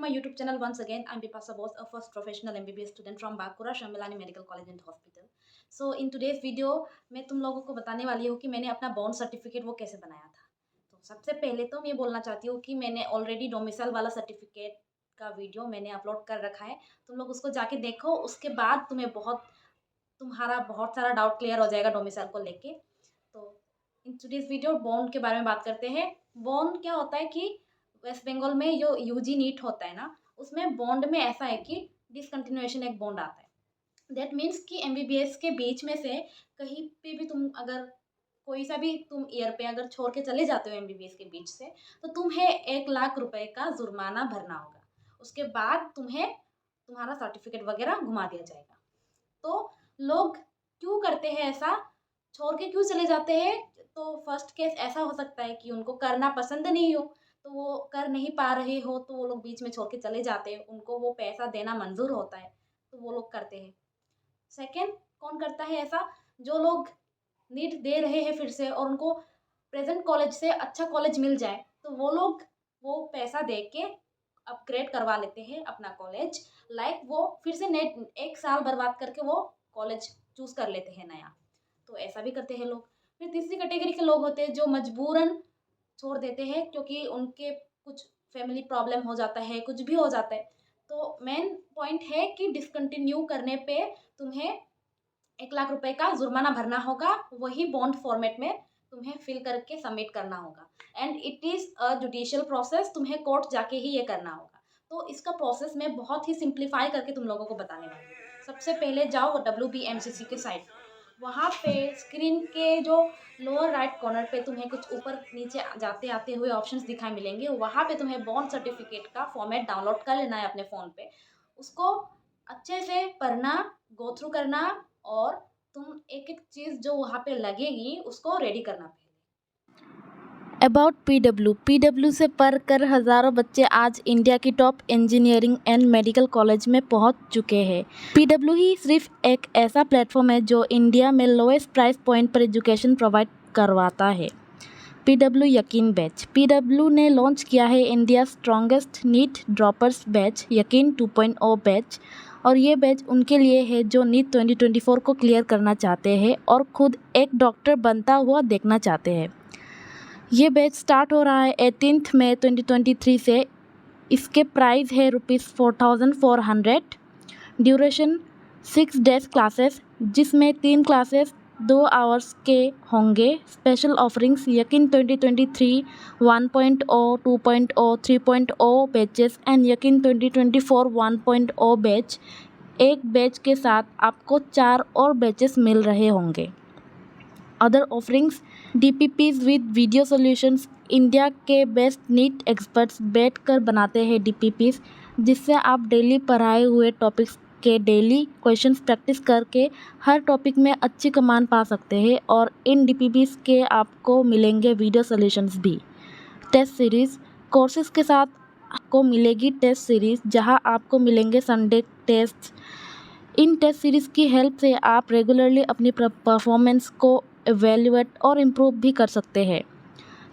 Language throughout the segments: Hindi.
my YouTube channel once again. I'm Bipasa Bose, a first professional MBBS student from Bakura Shamilani Medical College and Hospital. So in today's video मैं तुम लोगों को बताने वाली हूँ कि मैंने अपना बॉन्ड सर्टिफिकेट वो कैसे बनाया था। तो सबसे पहले तो मैं ये बोलना चाहती हूँ कि मैंने ऑलरेडी डोमिसाइल वाला सर्टिफिकेट का वीडियो मैंने अपलोड कर रखा है। तुम लोग उसको जाके देखो, उसके बाद तुम्हारा बहुत सारा डाउट क्लियर हो जाएगा डोमिसाइल को लेके। तो इन टुडेज वीडियो बॉन्ड के बारे में बात करते हैं। बॉन्ड क्या होता है कि वेस्ट बंगाल में जो यूजी नीट होता है ना, उसमें बॉन्ड में ऐसा है कि डिसकंटिन्यूएशन एक बॉन्ड आता है। दैट मीन्स कि एमबीबीएस के बीच में से कहीं पे भी तुम अगर कोई सा भी तुम ईयर पे अगर छोड़ के चले जाते हो एमबीबीएस के बीच से, तो तुम्हें 1 लाख रुपए का जुर्माना भरना होगा। उसके बाद तुम्हें तुम्हारा सर्टिफिकेट वगैरह घुमा दिया जाएगा। तो लोग क्यों करते हैं ऐसा, छोड़ के क्यों चले जाते हैं? तो फर्स्ट केस ऐसा हो सकता है कि उनको करना पसंद नहीं हो, तो वो कर नहीं पा रहे हो, तो वो लोग बीच में छोड़ के चले जाते हैं। उनको वो पैसा देना मंजूर होता है, तो वो लोग करते हैं। सेकेंड, कौन करता है ऐसा? जो लोग नीट दे रहे हैं फिर से और उनको प्रेजेंट कॉलेज से अच्छा कॉलेज मिल जाए, तो वो लोग वो पैसा दे के अपग्रेड करवा लेते हैं अपना कॉलेज। लाइक वो फिर से नेट 1 साल बर्बाद करके वो कॉलेज चूज कर लेते हैं नया। तो ऐसा भी करते हैं लोग। फिर तीसरी कैटेगरी के लोग होते हैं जो मजबूरन छोड़ देते हैं, क्योंकि उनके कुछ फैमिली प्रॉब्लम हो जाता है, कुछ भी हो जाता है। तो मेन पॉइंट है कि डिसकंटिन्यू करने पे तुम्हें 1 लाख रुपए का जुर्माना भरना होगा। वही बॉन्ड फॉर्मेट में तुम्हें फिल करके सबमिट करना होगा। And it is a judicial process, तुम्हें कोर्ट जाके ही ये करना होगा। तो इसका प्रोसेस मैं बहुत ही सिंप्लीफाई करके तुम लोगों को बताने वाली हूँ। सबसे पहले जाओ WBMCC के साइट। वहाँ पे स्क्रीन के जो लोअर राइट कॉर्नर पे तुम्हें कुछ ऊपर नीचे जाते आते हुए ऑप्शंस दिखाई मिलेंगे। वहाँ पे तुम्हें बॉन्ड सर्टिफिकेट का फॉर्मेट डाउनलोड कर लेना है अपने फ़ोन पे। उसको अच्छे से पढ़ना, गो थ्रू करना, और तुम एक एक चीज़ जो वहाँ पे लगेगी उसको रेडी करना पहले। अबाउट पीडब्ल्यू से पढ़ कर हज़ारों बच्चे आज इंडिया की top engineering and medical college में पहुंच चुके हैं। पीडब्ल्यू ही सिर्फ एक ऐसा प्लेटफॉर्म है जो इंडिया में लोएस्ट प्राइस पॉइंट पर एजुकेशन प्रोवाइड करवाता है। पीडब्ल्यू यकीन बैच। पीडब्ल्यू ने लॉन्च किया है India strongest NEET droppers batch, यकीन 2.0 बैच। और ये बैच उनके लिए है जो नीट 2024 को क्लियर करना चाहते हैं और खुद एक डॉक्टर बनता हुआ देखना चाहते हैं। ये बैच स्टार्ट हो रहा है 18 मई 2023 से। इसके प्राइस है ₹4400। ड्यूरेशन 6 डेज क्लासेस, जिसमें 3 क्लासेस 2 आवर्स के होंगे। स्पेशल ऑफरिंग्स यकीन 2023 1.0, 2.0, 3.0 बैचेस एंड यकीन 2024 1.0 बैच। एक बैच के साथ आपको 4 और बैचेस मिल रहे होंगे। Other offerings DPPs with video solutions. India के बेस्ट नीट एक्सपर्ट्स बैठकर बनाते हैं DPPs, जिससे आप डेली पढ़ाए हुए टॉपिक्स के डेली क्वेश्चंस प्रैक्टिस करके हर टॉपिक में अच्छी कमांड पा सकते हैं। और इन DPPs के आपको मिलेंगे वीडियो सॉल्यूशंस भी। टेस्ट सीरीज़ कोर्सेज के साथ आपको मिलेगी टेस्ट सीरीज़, जहां आपको मिलेंगे संडे टेस्ट। इन टेस्ट सीरीज़ की हेल्प से आप रेगुलरली अपनी परफॉर्मेंस को एवेल्यूएट और इम्प्रूव भी कर सकते हैं।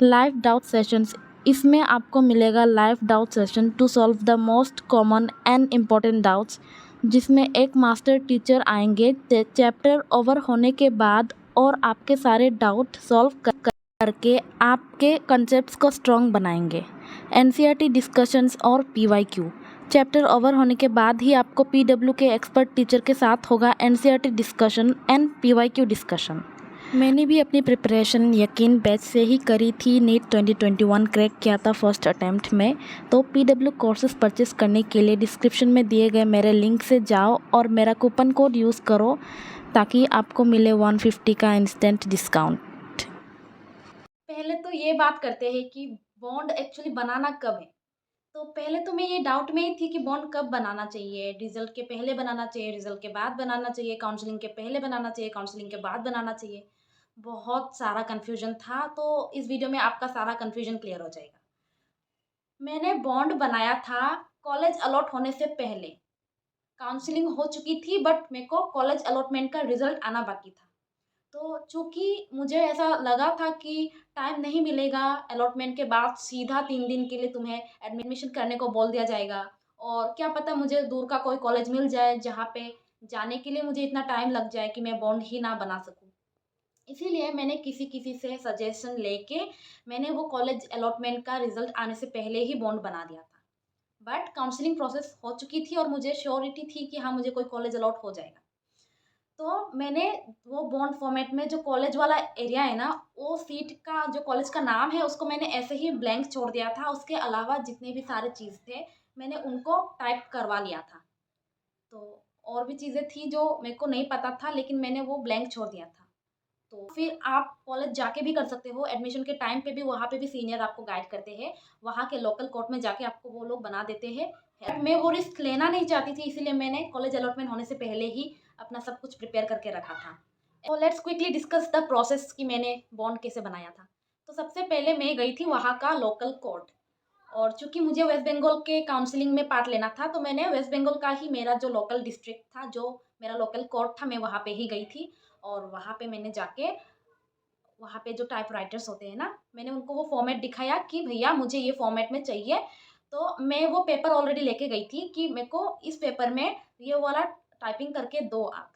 Live doubt sessions. इसमें आपको मिलेगा live doubt session to solve the most common and important doubts, जिसमें एक मास्टर टीचर आएंगे चैप्टर ओवर होने के बाद और आपके सारे डाउट सॉल्व करके आपके कंसेप्ट्स को स्ट्रॉन्ग बनाएंगे। NCERT डिस्कशंस और PYQ। चैप्टर ओवर होने के बाद ही आपको PW के एक्सपर्ट टीचर के साथ होगा NCERT discussion and PYQ discussion. मैंने भी अपनी प्रिपरेशन यकीन बैच से ही करी थी। नीट 2021 क्रैक किया था फर्स्ट अटैम्प्ट में। तो PW कोर्सेज परचेस करने के लिए डिस्क्रिप्शन में दिए गए मेरे लिंक से जाओ और मेरा कूपन कोड यूज़ करो, ताकि आपको मिले 150 का इंस्टेंट डिस्काउंट। पहले तो ये बात करते हैं कि बॉन्ड एक्चुअली बनाना कब है। तो पहले तो मैं ये डाउट में ही थी कि बॉन्ड कब बनाना चाहिए। रिजल्ट के पहले बनाना चाहिए, रिजल्ट के बाद बनाना चाहिए, काउंसलिंग के पहले बनाना चाहिए, काउंसलिंग के बाद बनाना चाहिए। बहुत सारा कन्फ्यूजन था। तो इस वीडियो में आपका सारा कन्फ्यूजन क्लियर हो जाएगा। मैंने बॉन्ड बनाया था कॉलेज अलॉट होने से पहले। काउंसलिंग हो चुकी थी, बट मेरे को कॉलेज अलॉटमेंट का रिजल्ट आना बाकी था। तो चूँकि मुझे ऐसा लगा था कि टाइम नहीं मिलेगा, अलॉटमेंट के बाद सीधा 3 दिन के लिए तुम्हें एडमिशन करने को बोल दिया जाएगा और क्या पता मुझे दूर का कोई कॉलेज मिल जाए जहाँ पे जाने के लिए मुझे इतना टाइम लग जाए कि मैं बॉन्ड ही ना बना सकूँ। इसीलिए मैंने किसी से सजेशन लेके मैंने वो कॉलेज अलॉटमेंट का रिजल्ट आने से पहले ही बॉन्ड बना दिया था। बट काउंसलिंग प्रोसेस हो चुकी थी और मुझे श्योरिटी थी कि हाँ, मुझे कोई कॉलेज अलॉट हो जाएगा। तो मैंने वो बॉन्ड फॉर्मेट में जो कॉलेज वाला एरिया है ना, वो सीट का जो कॉलेज का नाम है उसको मैंने ऐसे ही ब्लैंक छोड़ दिया था। उसके अलावा जितने भी सारे चीज़ थे, मैंने उनको टाइप करवा लिया था। तो और भी चीज़ें थी जो मेरे को नहीं पता था, लेकिन मैंने वो ब्लैंक छोड़ दिया था। तो फिर आप कॉलेज जाके भी कर सकते हो, एडमिशन के टाइम पे भी वहाँ पे भी सीनियर आपको गाइड करते हैं। वहाँ के लोकल कोर्ट में जाके आपको वो लोग बना देते हैं। मैं वो रिस्क लेना नहीं चाहती थी, इसीलिए मैंने कॉलेज अलॉटमेंट होने से पहले ही अपना सब कुछ प्रिपेयर करके रखा था। तो let's quickly discuss the process कि मैंने बॉन्ड कैसे बनाया था। तो सबसे पहले मैं गई थी वहाँ का लोकल कोर्ट, और चूँकि मुझे वेस्ट बंगाल के काउंसलिंग में पार्ट लेना था, तो मैंने वेस्ट बंगाल का ही मेरा जो लोकल डिस्ट्रिक्ट था, जो मेरा लोकल कोर्ट था, मैं वहाँ पे ही गई थी। और वहाँ पे मैंने जाके वहाँ पे जो टाइपराइटर्स होते हैं ना, मैंने उनको वो फॉर्मेट दिखाया कि भैया मुझे ये फॉर्मेट में चाहिए। तो मैं वो पेपर ऑलरेडी लेके गई थी कि मेरे को इस पेपर में ये वाला टाइपिंग करके दो आप।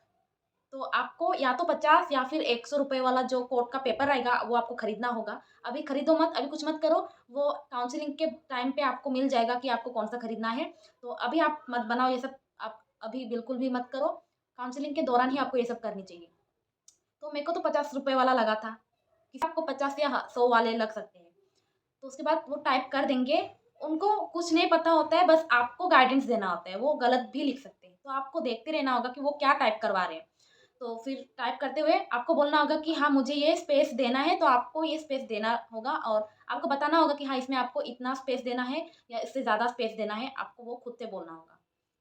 तो आपको या तो 50 या फिर 100 रुपए वाला जो कोर्ट का पेपर आएगा वो आपको खरीदना होगा। अभी खरीदो मत, अभी कुछ मत करो, वो काउंसलिंग के टाइम पे आपको मिल जाएगा कि आपको कौन सा खरीदना है। तो अभी आप मत बनाओ ये सब, आप अभी बिल्कुल भी मत करो। काउंसलिंग के दौरान ही आपको ये सब करनी चाहिए। तो मेरे को तो 50 रुपए वाला लगा था, किसी आपको 50 या 100 वाले लग सकते हैं। तो उसके बाद वो टाइप कर देंगे। उनको कुछ नहीं पता होता है, बस आपको गाइडेंस देना होता है। वो गलत भी लिख सकते हैं, तो आपको देखते रहना होगा कि वो क्या टाइप करवा रहे हैं। तो फिर टाइप करते हुए आपको बोलना होगा कि हाँ, मुझे ये स्पेस देना है, तो आपको ये स्पेस देना होगा और आपको बताना होगा कि हाँ, इसमें आपको इतना स्पेस देना है या इससे ज़्यादा स्पेस देना है, आपको वो खुद से बोलना होगा।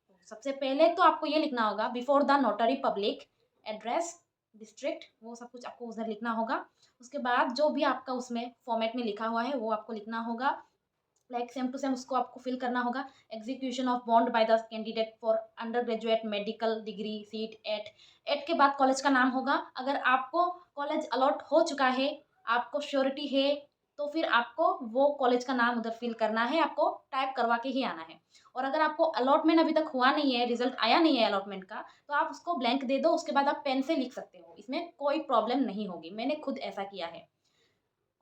तो सबसे पहले तो आपको ये लिखना होगा before the notary public, address, district, वो सब कुछ आपको उधर लिखना होगा। उसके बाद जो भी आपका उसमें फॉर्मेट में लिखा हुआ है वो आपको लिखना होगा, लाइक सेम टू सेम उसको आपको फिल करना होगा। Execution of bond by the candidate for undergraduate medical degree seat at. At के बाद कॉलेज का नाम होगा। अगर आपको कॉलेज अलॉट हो चुका है, आपको श्योरिटी है, तो फिर आपको वो कॉलेज का नाम उधर फिल करना है, आपको टाइप करवा के ही आना है। और अगर आपको अलॉटमेंट अभी तक हुआ नहीं है, रिजल्ट आया नहीं है अलॉटमेंट का, तो आप उसको ब्लैंक दे दो। उसके बाद आप पेन से लिख सकते हो, इसमें कोई प्रॉब्लम नहीं होगी। मैंने खुद ऐसा किया है।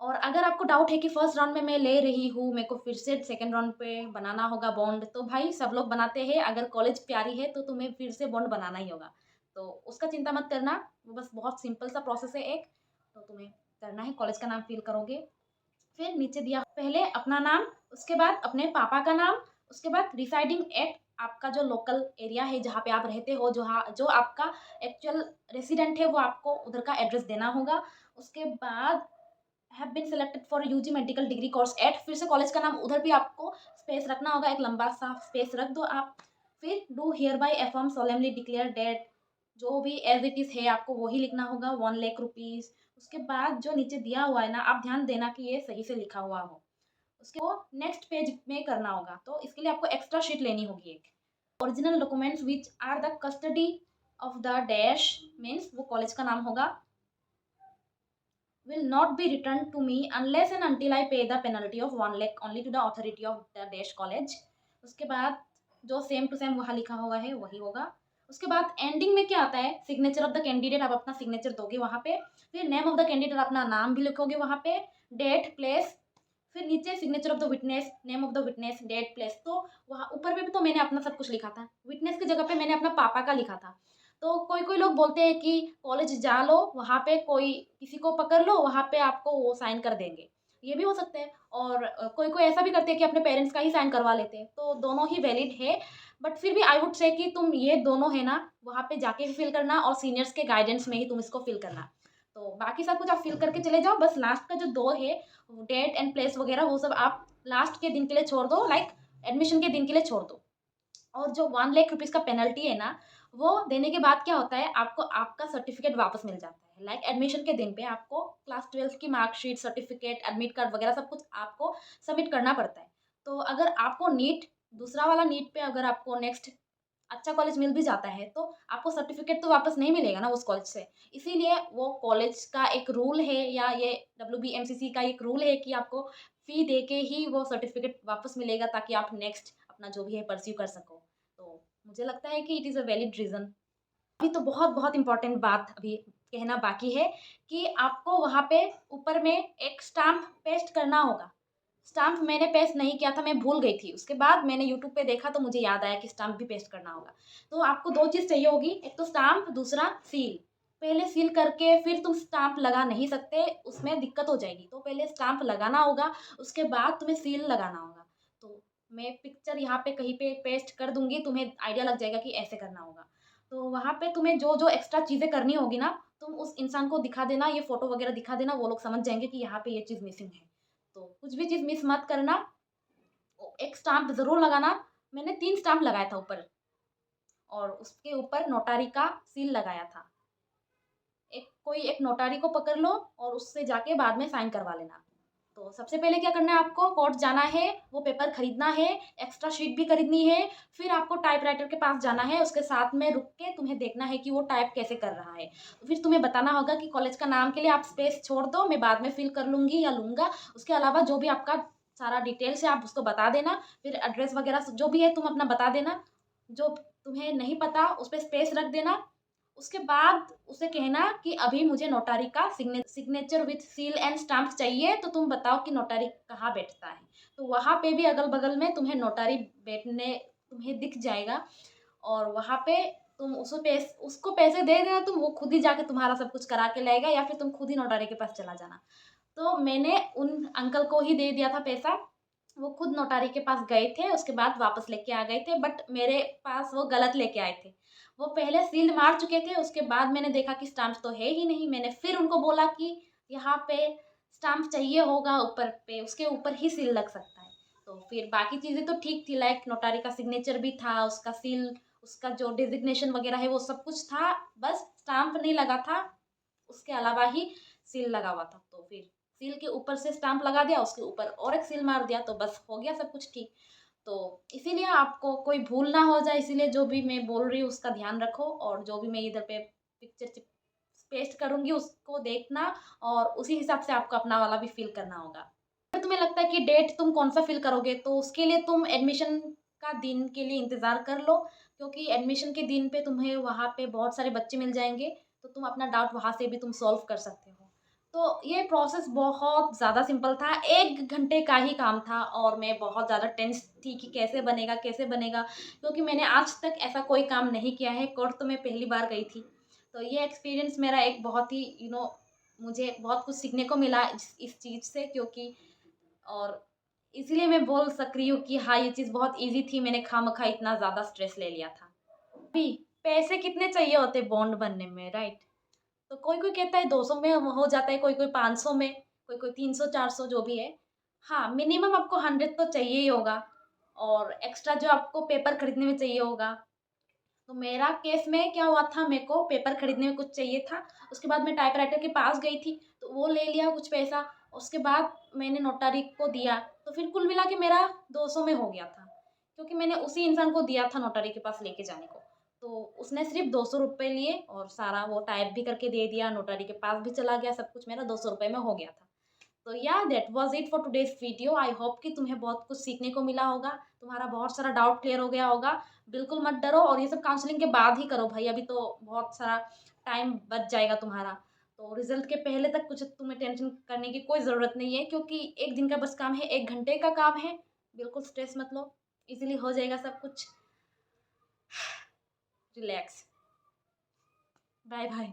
और अगर आपको डाउट है कि फर्स्ट राउंड में मैं ले रही हूँ, मेरे को फिर से सेकंड राउंड पे बनाना होगा बॉन्ड, तो भाई सब लोग बनाते हैं। अगर कॉलेज प्यारी है तो तुम्हें फिर से बॉन्ड बनाना ही होगा। तो उसका चिंता मत करना, वो बस बहुत सिंपल सा प्रोसेस है एक। तो तुम्हें करना है, कॉलेज का नाम फिल करोगे, फिर नीचे दिया पहले अपना नाम, उसके बाद अपने पापा का नाम, उसके बाद रिसाइडिंग एट आपका जो लोकल एरिया है जहाँ पे आप रहते हो, जो आपका एक्चुअल रेसिडेंट है, वो आपको उधर का एड्रेस देना होगा। उसके बाद have been selected for UG medical degree course at, फिर से कॉलेज का नाम उधर भी आपको स्पेस रखना होगा, एक लंबा सा स्पेस रख दो आप। फिर do hereby affirm solemnly declare that, जो भी एज इट इज़ है आपको वही लिखना होगा, 1 लाख रुपीज़। उसके बाद जो नीचे दिया हुआ है ना, आप ध्यान देना कि ये सही से लिखा हुआ हो। उसके वो नेक्स्ट पेज में करना होगा, तो इसके लिए आपको एक्स्ट्रा शीट लेनी होगी एक। Original documents which are the custody of the dash, means वो कॉलेज का नाम होगा, will not be returned to me unless and until I pay the penalty of 1 lakh only to the authority of the dash college। उसके बाद जो सेम टू सेम वहाँ लिखा हुआ है वही होगा। उसके बाद एंडिंग में क्या आता है, सिग्नेचर ऑफ द कैंडिडेट, आप अपना सिग्नेचर दोगे वहाँ पे। फिर नेम ऑफ द कैंडिडेट, अपना नाम भी लिखोगे वहाँ पे, डेट, प्लेस। फिर नीचे signature of the witness, name of the witness, date, place. तो वहाँ ऊपर पे भी तो मैंने अपना सब कुछ लिखा था, विटनेस की जगह पे मैंने अपना पापा का लिखा था। तो कोई कोई लोग बोलते हैं कि कॉलेज जा लो, वहाँ पे कोई किसी को पकड़ लो, वहाँ पे आपको वो साइन कर देंगे, ये भी हो सकता है। और कोई कोई ऐसा भी करते हैं कि अपने पेरेंट्स का ही साइन करवा लेते हैं, तो दोनों ही वैलिड है। बट फिर भी आई वुड से कि तुम ये दोनों है ना, वहाँ पे जाके फिल करना और सीनियर्स के गाइडेंस में ही तुम इसको फिल करना। तो बाकी सब कुछ आप फिल करके चले जाओ, बस लास्ट का जो दो है, डेट एंड प्लेस वगैरह, वो सब आप लास्ट के दिन के लिए छोड़ दो, लाइक एडमिशन के दिन के लिए छोड़ दो। और जो 1 लाख रुपीज़ का पेनल्टी है ना, वो देने के बाद क्या होता है, आपको आपका सर्टिफिकेट वापस मिल जाता है। लाइक एडमिशन के दिन पे आपको क्लास 12 की मार्कशीट, सर्टिफिकेट, एडमिट कार्ड वगैरह सब कुछ आपको सबमिट करना पड़ता है। तो अगर आपको नीट, दूसरा वाला नीट पे अगर आपको नेक्स्ट अच्छा कॉलेज मिल भी जाता है, तो आपको सर्टिफिकेट तो वापस नहीं मिलेगा ना उस कॉलेज से। इसीलिए वो कॉलेज का एक रूल है, या ये WBMCC का एक रूल है कि आपको फ़ी दे के ही वो सर्टिफिकेट वापस मिलेगा, ताकि आप नेक्स्ट अपना अपना जो भी है परस्यू कर सको। तो मुझे लगता है कि it is a valid reason. अभी तो बहुत इम्पोर्टेंट बात अभी कहना बाकी है कि आपको वहाँ पे ऊपर में एक स्टाम्प पेस्ट करना होगा। स्टाम्प मैंने पेस्ट नहीं किया था, मैं भूल गई थी। उसके बाद मैंने यूट्यूब पे देखा तो मुझे याद आया कि स्टाम्प भी पेस्ट करना होगा। तो आपको 2 चीज़ चाहिए होगी, एक तो स्टाम्प, दूसरा सील। पहले सील करके फिर तुम स्टाम्प लगा नहीं सकते, उसमें दिक्कत हो जाएगी। तो पहले स्टाम्प लगाना होगा, उसके बाद तुम्हें सील लगाना होगा। तो मैं पिक्चर यहाँ पे कहीं पे पेस्ट कर दूँगी, तुम्हें आइडिया लग जाएगा कि ऐसे करना होगा। तो वहाँ पे तुम्हें जो एक्स्ट्रा चीज़ें करनी होगी ना, तुम उस इंसान को दिखा देना, ये फ़ोटो वगैरह दिखा देना, वो लोग समझ जाएँगे कि यहाँ पे ये चीज़ मिसिंग है। तो कुछ भी चीज़ मिस मत करना। एक स्टाम्प ज़रूर लगाना। मैंने 3 स्टाम्प लगाया था ऊपर और उसके ऊपर नोटारी का सील लगाया था। एक नोटारी को पकड़ लो और उससे जाके बाद में साइन करवा लेना। तो सबसे पहले क्या करना है आपको, कोर्ट जाना है, वो पेपर खरीदना है, एक्स्ट्रा शीट भी खरीदनी है, फिर आपको टाइपराइटर के पास जाना है, उसके साथ में रुक के तुम्हें देखना है कि वो टाइप कैसे कर रहा है। फिर तुम्हें बताना होगा कि कॉलेज का नाम के लिए आप स्पेस छोड़ दो, मैं बाद में फिल कर लूँगी या लूँगा। उसके अलावा जो भी आपका सारा डिटेल्स है आप उसको बता देना, फिर एड्रेस वगैरह जो भी है तुम अपना बता देना। जो तुम्हें नहीं पता उस पे स्पेस रख देना। उसके बाद उसे कहना कि अभी मुझे नोटारी का signature with seal and stamp चाहिए, तो तुम बताओ कि नोटारी कहाँ बैठता है। तो वहाँ पे भी अगल-बगल में तुम्हें नोटारी बैठने तुम्हें दिख जाएगा और वहाँ पे तुम उसको पैसे दे देना, तुम वो खुद ही जाके तुम्हारा सब कुछ करा के लाएगा या फिर तुम खुद ही नोटारी के पास चला जाना। तो मैंने उन अंकल को ही दे दिया था पैसा। वो खुद नोटारी के पास गए थे, उसके बाद वापस लेके आ गए थे, बट मेरे पास वो गलत लेके आए थे। वो पहले सील मार चुके थे, उसके बाद मैंने देखा कि स्टाम्प तो है ही नहीं। मैंने फिर उनको बोला कि यहाँ पे स्टाम्प चाहिए होगा ऊपर पे, उसके ऊपर ही सील लग सकता है। तो फिर बाकी चीज़ें तो ठीक थी, लाइक नोटारी का सिग्नेचर भी था, उसका सील, उसका जो डेज़िग्नेशन वगैरह है वो सब कुछ था, बस स्टाम्प नहीं लगा था। उसके अलावा ही सील लगा हुआ था। तो फिर सील के ऊपर से स्टाम्प लगा दिया, उसके ऊपर और एक सील मार दिया, तो बस हो गया सब कुछ ठीक। तो इसीलिए आपको कोई भूल ना हो जाए, इसीलिए जो भी मैं बोल रही हूँ उसका ध्यान रखो और जो भी मैं इधर पे पिक्चर पेस्ट करूँगी उसको देखना और उसी हिसाब से आपको अपना वाला भी फिल करना होगा। अगर तुम्हें लगता है कि डेट तुम कौन सा फिल करोगे, तो उसके लिए तुम एडमिशन का दिन के लिए इंतज़ार कर लो, क्योंकि एडमिशन के दिन पे तुम्हें वहाँ पे बहुत सारे बच्चे मिल जाएँगे, तो तुम अपना डाउट वहाँ से भी तुम सॉल्व कर सकते हो। तो ये प्रोसेस बहुत ज़्यादा सिंपल था, 1 घंटे का ही काम था और मैं बहुत ज़्यादा टेंस थी कि कैसे बनेगा? क्योंकि मैंने आज तक ऐसा कोई काम नहीं किया है, कोर्ट तो मैं पहली बार गई थी। तो ये एक्सपीरियंस मेरा एक बहुत ही मुझे बहुत कुछ सीखने को मिला इस चीज़ से, क्योंकि और इसीलिए मैं बोल सक रही हूँ कि हाँ, ये चीज़ बहुत ईज़ी थी, मैंने खामखा इतना ज़्यादा स्ट्रेस ले लिया था। अभी पैसे कितने चाहिए होते बॉन्ड बनने में, राइट? तो कोई-कोई कहता है 200 में हो जाता है, कोई-कोई 500 में, कोई-कोई 300-400 जो भी है। हाँ, मिनिमम आपको 100 तो चाहिए ही होगा और एक्स्ट्रा जो आपको पेपर खरीदने में चाहिए होगा। तो मेरा केस में क्या हुआ था, मेरे को पेपर खरीदने में कुछ चाहिए था, उसके बाद मैं टाइपराइटर के पास गई थी, तो वो ले लिया कुछ पैसा, उसके बाद मैंने नोटारी को दिया, तो फिर कुल मिला के मेरा 200 में हो गया था, क्योंकि मैंने उसी इंसान को दिया था नोटारी के पास लेके जाने को। तो उसने सिर्फ़ 200 रुपए लिए और सारा वो टाइप भी करके दे दिया, नोटारी के पास भी चला गया, सब कुछ मेरा 200 रुपए में हो गया था। तो या that was it for today's video. I hope कि तुम्हें बहुत कुछ सीखने को मिला होगा, तुम्हारा बहुत सारा डाउट क्लियर हो गया होगा। बिल्कुल मत डरो और ये सब काउंसलिंग के बाद ही करो भाई, अभी तो बहुत सारा टाइम बच जाएगा तुम्हारा। तो रिज़ल्ट के पहले तक कुछ तुम्हें टेंशन करने की कोई ज़रूरत नहीं है, क्योंकि 1 दिन का बस काम है, 1 घंटे का काम है। बिल्कुल स्ट्रेस मत लो, ईज़िली हो जाएगा सब कुछ। रिलैक्स। Bye bye.